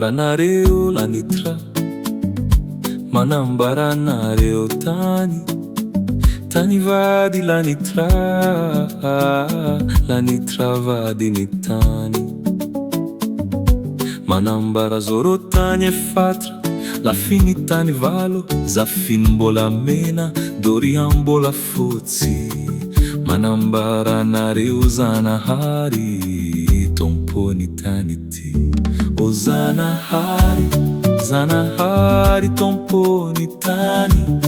Manambaranareo lanitra, manambaranareo tany, tany vady lanitra, lanitra vady ny tany. Manambara zoro tany efatra, lafiny tany valo, zafiny mbola mena, dorian mbola fotsy. Manambaranareo Zanahary, tompony tany ity. O Zanahary, Zanahary tompony tany,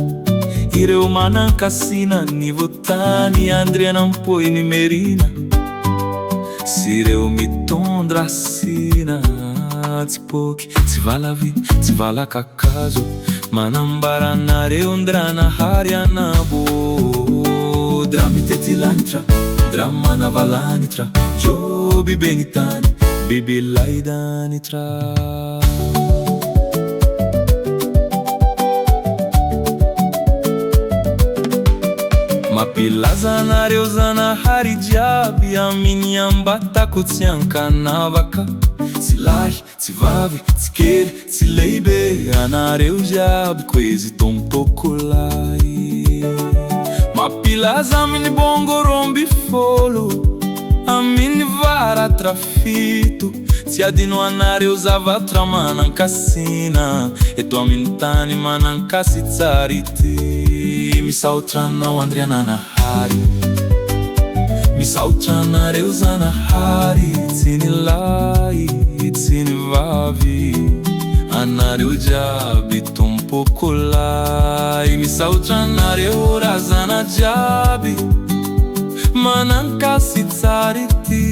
ireo manankasina ny votany, andriana mpoy ny merina, sy ireo mitondra sina. Tsy poky, tsy valavy, tsy valakakazo, manambaranareo Ndranahary anabo. Dra mitety lanitra, dra manava lanitra, jo bibe ny tany, biby lay danitra. Mampilaza anareo Zanahary jiaby, amin'ny ambatako tsy ankanavaka. Tsy lahy, tsy vavy, tsy kely, tsy lehibe, anareo jiaby koezy tompokolay. Mampilaza amin'ny bongo romby folo, amin'ny varatra fito, tsy adino anareo zavatra manankasina, eto amin'ny tany manankasy tsara ity. Misaotra anao Andriananahary, misaotra anareo Zanahary, tsy ny lahy, tsy ny vavy, anareo jiaby tompokolay. Misaotra anareo razana jiaby, manankasy tsara ity.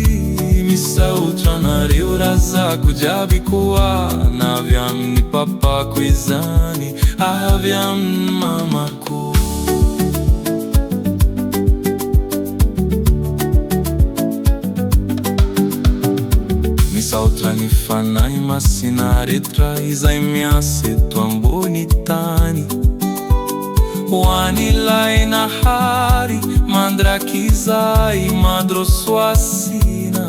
Misaotra anareo razako jiaby koa, na avy amin'ny papako izany, avy amin'ny mamako. Misaotra ny fanahy masina rehetra, izay miasa eto ambony tany. Ho an'ilay Nahary, mandraky izay mandroso asina.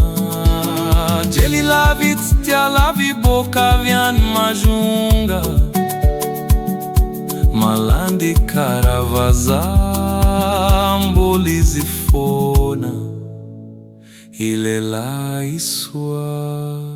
Jely lavy tsy tia lavy, boka avy any Majunga, malandy karavaza, mbola izy fona, ilehilahy soa.